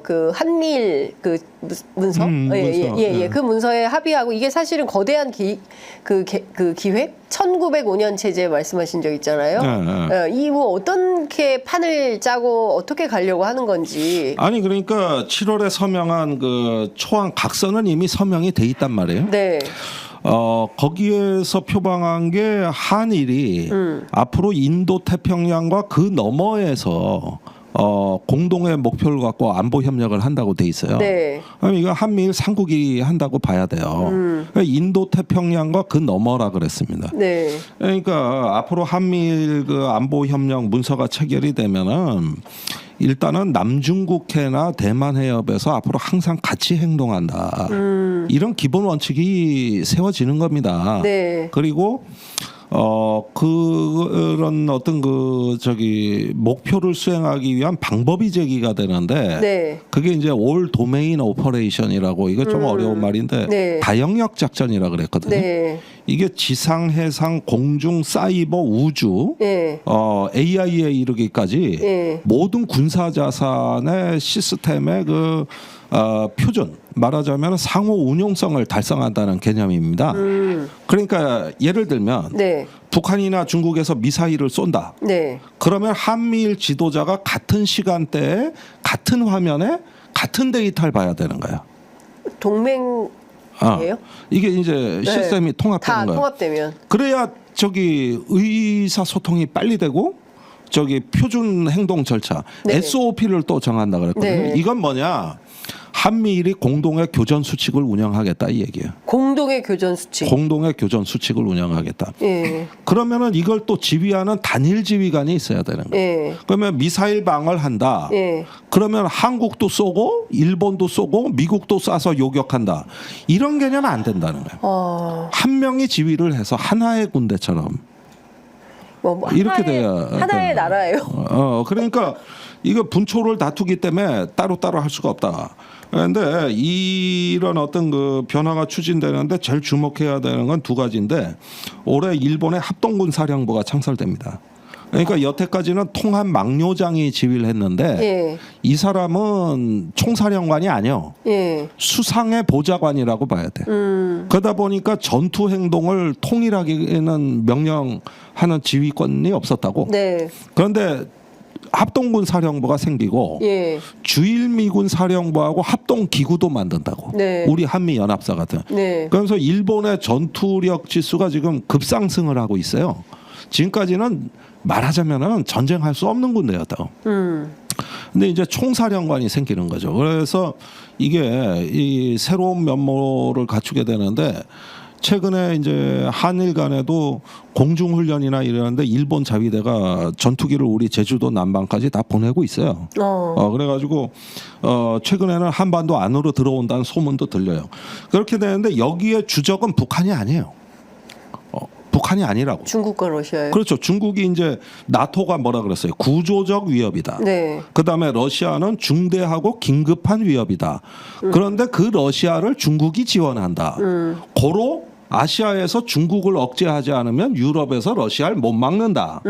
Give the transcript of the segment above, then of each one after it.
그 한미일 그 문서, 그 문서에 합의하고 이게 사실은 거대한 그 기획 1905년 체제 말씀하신 적 있잖아요. 이후 어떻게 판을 짜고 어떻게 가려고 하는 건지. 아니 그러니까 7월에 서명한 그 초안 각서는 이미 서명이 돼 있단 말이에요. 네. 거기에서 표방한 게 한일이 앞으로 인도 태평양과 그 너머에서 공동의 목표를 갖고 안보 협력을 한다고 돼 있어요. 네. 이거 한미일 삼국이 한다고 봐야 돼요. 인도 태평양과 그 너머라 그랬습니다. 네. 그러니까 앞으로 한미일 그 안보 협력 문서가 체결이 되면은 일단은 남중국해나 대만 해협에서 앞으로 항상 같이 행동한다. 이런 기본 원칙이 세워지는 겁니다. 네. 그리고 그런 어떤 목표를 수행하기 위한 방법이 제기가 되는데 네. 그게 이제 올 도메인 오퍼레이션이라고 이거 좀 어려운 말인데 네. 다영역 작전이라 그랬거든요. 네. 이게 지상, 해상, 공중, 사이버, 우주, 네. AI에 이르기까지 네. 모든 군사 자산의 시스템의 표준 말하자면 상호 운용성을 달성한다는 개념입니다. 그러니까 예를 들면 네. 북한이나 중국에서 미사일을 쏜다. 네. 그러면 한미일 지도자가 같은 시간대에 같은 화면에 같은 데이터를 봐야 되는 거야. 동맹이에요? 이게 이제 시스템이 통합되는 다 거예요. 통합되면. 그래야 의사소통이 빨리 되고 표준 행동 절차 네. SOP를 또 정한다 그랬거든요. 네. 이건 뭐냐? 한미일이 공동의 교전 수칙을 운영하겠다 이 얘기예요. 공동의 교전 수칙. 공동의 교전 수칙을 운영하겠다. 예. 그러면은 이걸 또 지휘하는 단일 지휘관이 있어야 되는 거예요. 예. 그러면 미사일 방어를 한다. 예. 그러면 한국도 쏘고 일본도 쏘고 미국도 쏴서 요격한다. 이런 개념은 안 된다는 거예요. 한 명이 지휘를 해서 하나의 군대처럼 이렇게 돼야 하나의 나라예요. 그러니까 이거 분초를 다투기 때문에 따로따로 할 수가 없다. 그런데 이런 어떤 그 변화가 추진되는데 제일 주목해야 되는 건 두 가지인데 올해 일본의 합동군 사령부가 창설됩니다. 그러니까 여태까지는 통합 막료장이 지휘를 했는데 예. 이 사람은 총사령관이 아니요. 예. 수상의 보좌관이라고 봐야 돼. 그러다 보니까 전투 행동을 통일하기에는 명령하는 지휘권이 없었다고. 네. 그런데 합동군 사령부가 생기고 예. 주일미군 사령부하고 합동 기구도 만든다고. 네. 우리 한미 연합사 같은. 네. 그래서 일본의 전투력 지수가 지금 급상승을 하고 있어요. 지금까지는 말하자면은 전쟁할 수 없는 군대였다고. 근데 이제 총사령관이 생기는 거죠. 그래서 이게 이 새로운 면모를 갖추게 되는데 최근에 이제 한일 간에도 공중훈련이나 이러는데 일본 자위대가 전투기를 우리 제주도 남방까지 다 보내고 있어요. 그래가지고 최근에는 한반도 안으로 들어온다는 소문도 들려요. 그렇게 되는데 여기에 주적은 북한이 아니에요. 북한이 아니라고. 중국과 러시아요. 그렇죠. 중국이 이제 나토가 뭐라 그랬어요? 구조적 위협이다. 네. 그다음에 러시아는 중대하고 긴급한 위협이다. 그런데 그 러시아를 중국이 지원한다. 고로 아시아에서 중국을 억제하지 않으면 유럽에서 러시아를 못 막는다.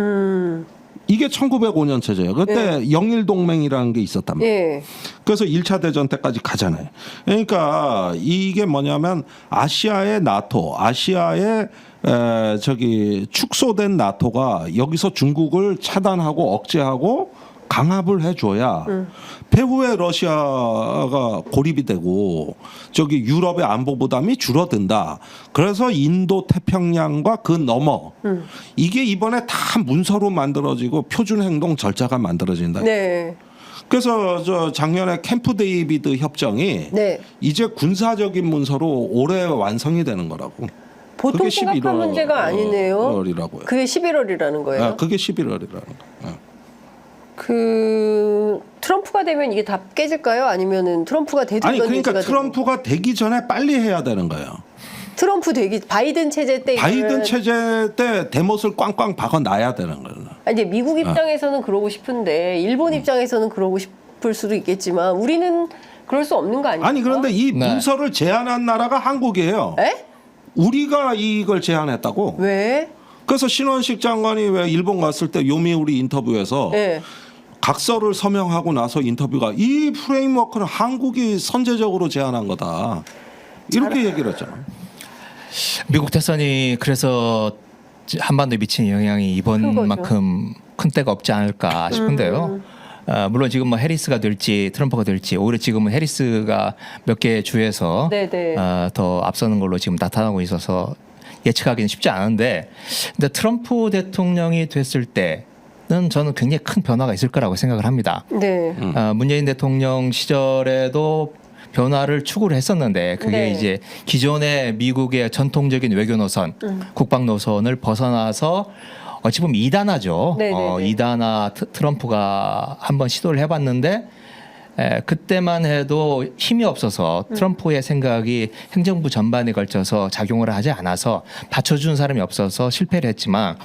이게 1905년 체제예요. 그때 영일 동맹이라는 게 있었단 말이에요. 예. 그래서 1차 대전 때까지 가잖아요. 그러니까 이게 뭐냐면 아시아의 나토, 아시아의 축소된 나토가 여기서 중국을 차단하고 억제하고 강압을 해줘야 배후에 러시아가 고립이 되고 유럽의 안보 부담이 줄어든다. 그래서 인도 태평양과 그 너머 이게 이번에 다 문서로 만들어지고 표준 행동 절차가 만들어진다. 네. 그래서 작년에 캠프 데이비드 협정이 네. 이제 군사적인 문서로 올해 완성이 되는 거라고. 보통 그게 심각한 문제가 아니네요. 11월이라고요. 그게 11월이라는 거예요. 그게 11월이라는 거예요. 트럼프가 되면 이게 다 깨질까요? 아니면은 트럼프가 되든 아니 그러니까 트럼프가 되기 전에 빨리 해야 되는 거예요. 바이든 체제 때 바이든 체제 때 대못을 꽝꽝 박아놔야 되는 거예요. 이제 미국 입장에서는 그러고 싶은데 일본 입장에서는 그러고 싶을 수도 있겠지만 우리는 그럴 수 없는 거 아니에요? 아니 그런데 이 문서를 제안한 나라가 한국이에요. 에? 우리가 이걸 제안했다고. 왜? 그래서 신원식 장관이 왜 일본 갔을 때 요미우리 인터뷰에서 네. 각서를 서명하고 나서 인터뷰가 이 프레임워크는 한국이 선제적으로 제안한 거다. 이렇게 얘기를 했잖아요. 미국 대선이 그래서 한반도에 미친 영향이 이번만큼 큰 때가 없지 않을까 싶은데요. 물론 지금 뭐 해리스가 될지 트럼프가 될지 오히려 지금은 해리스가 몇 개 주에서 더 앞서는 걸로 지금 나타나고 있어서 예측하기는 쉽지 않은데, 근데 트럼프 대통령이 됐을 때는 저는 굉장히 큰 변화가 있을 거라고 생각을 합니다. 네. 문재인 대통령 시절에도 변화를 추구를 했었는데 그게 네. 이제 기존의 미국의 전통적인 외교 노선, 국방 노선을 벗어나서 어찌 보면 이단화죠. 이단화 트럼프가 한번 시도를 해봤는데 그때만 해도 힘이 없어서 트럼프의 생각이 행정부 전반에 걸쳐서 작용을 하지 않아서 받쳐주는 사람이 없어서 실패를 했지만,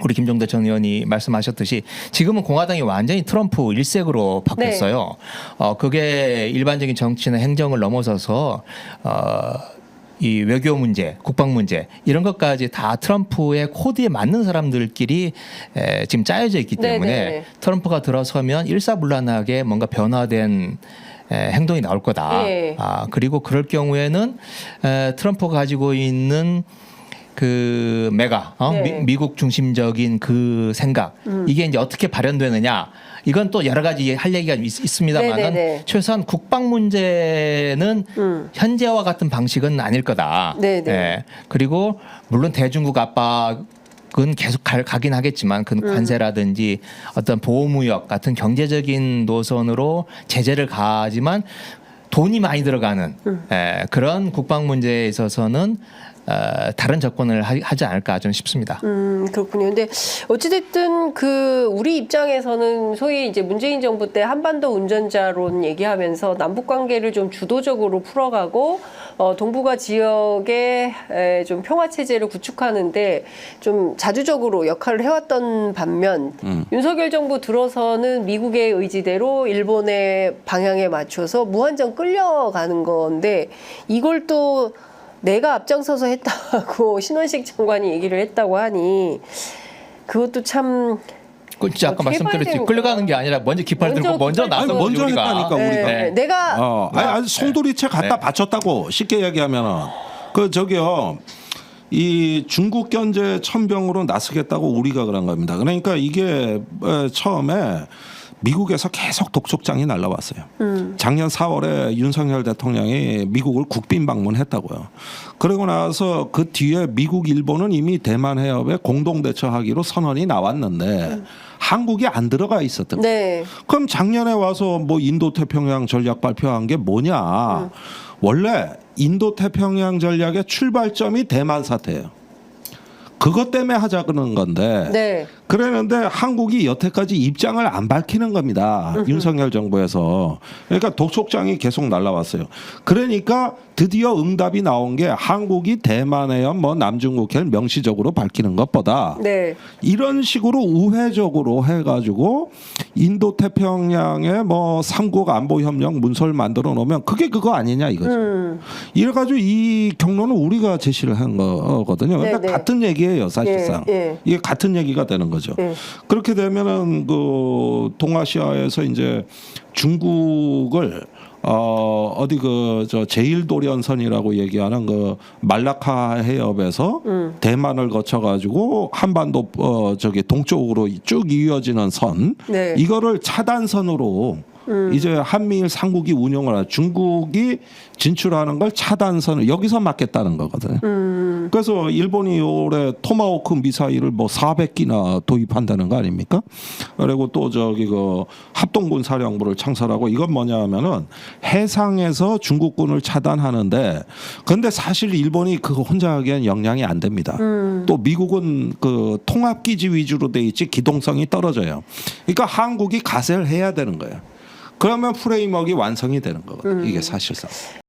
우리 김종대 전 의원이 말씀하셨듯이 지금은 공화당이 완전히 트럼프 일색으로 바뀌었어요. 그게 일반적인 정치나 행정을 넘어서서 이 외교 문제, 국방 문제 이런 것까지 다 트럼프의 코드에 맞는 사람들끼리 지금 짜여져 있기 때문에 트럼프가 들어서면 일사불란하게 뭔가 변화된 행동이 나올 거다. 그리고 그럴 경우에는 트럼프가 가지고 있는 그 메가 미국 중심적인 그 생각 이게 이제 어떻게 발현되느냐, 이건 또 여러 가지 할 얘기가 있습니다만은 최소한 국방 문제는 현재와 같은 방식은 아닐 거다. 그리고 물론 대중국 압박은 계속 가긴 하겠지만 그 관세라든지 어떤 보호무역 같은 경제적인 노선으로 제재를 가하지만 돈이 많이 들어가는 그런 국방 문제에 있어서는 다른 접근을 하지 않을까 좀 싶습니다. 그렇군요. 근데 어찌됐든 그 우리 입장에서는 소위 이제 문재인 정부 때 한반도 운전자론 얘기하면서 남북 관계를 좀 주도적으로 풀어가고 동북아 지역에 좀 평화 체제를 구축하는데 좀 자주적으로 역할을 해왔던 반면 윤석열 정부 들어서는 미국의 의지대로 일본의 방향에 맞춰서 무한정 끌려가는 건데, 이걸 또 내가 앞장서서 했다고 신원식 장관이 얘기를 했다고 하니 그것도 참 아까 말씀드렸지, 끌려가는 게 아니라 먼저 깃발 들고 먼저 나서 먼저 우리가. 했다니까 우리가. 내가 아니 송두리째 갖다 바쳤다고 쉽게 얘기하면은 그 저기요. 이 중국 견제 천병으로 나서겠다고 우리가 그런 겁니다. 그러니까 이게 처음에 미국에서 계속 독촉장이 날라왔어요. 작년 4월에 윤석열 대통령이 미국을 국빈 방문했다고요. 그러고 나서 그 뒤에 미국, 일본은 이미 대만 해협에 공동 대처하기로 선언이 나왔는데 한국이 안 들어가 있었던 거예요. 그럼 작년에 와서 뭐 인도 태평양 전략 발표한 게 뭐냐? 원래 인도 태평양 전략의 출발점이 대만 사태예요. 그것 때문에 하자 그러는 건데 그랬는데 한국이 여태까지 입장을 안 밝히는 겁니다. 윤석열 정부에서. 그러니까 독촉장이 계속 날라왔어요. 그러니까 드디어 응답이 나온 게 한국이 대만해협 뭐 남중국해를 명시적으로 밝히는 것보다 이런 식으로 우회적으로 해가지고 인도 태평양에 뭐 삼국 안보 협력 문서를 만들어 놓으면 그게 그거 아니냐 이거죠. 이래가지고 이 경로는 우리가 제시를 한 거거든요. 그러니까 같은 얘기예요 사실상. 이게 같은 얘기가 되는 거죠. 그렇게 되면은 그 동아시아에서 이제 중국을 어디 그 저 제1도련선이라고 얘기하는 그 말라카 해협에서 대만을 거쳐가지고 한반도 저기 동쪽으로 쭉 이어지는 선 이거를 차단선으로 이제 한미일 삼국이 운영을 하는, 중국이 진출하는 걸 차단선을 여기서 막겠다는 거거든요. 그래서 일본이 올해 토마호크 미사일을 뭐 400기나 도입한다는 거 아닙니까? 그리고 또 저기 그 합동군 사령부를 창설하고, 이건 뭐냐 하면은 해상에서 중국군을 차단하는데, 근데 사실 일본이 그거 혼자 하기엔 역량이 안 됩니다. 또 미국은 그 통합기지 위주로 돼 있지 기동성이 떨어져요. 그러니까 한국이 가세를 해야 되는 거예요. 그러면 프레임워크가 완성이 되는 거거든요. 이게 사실상.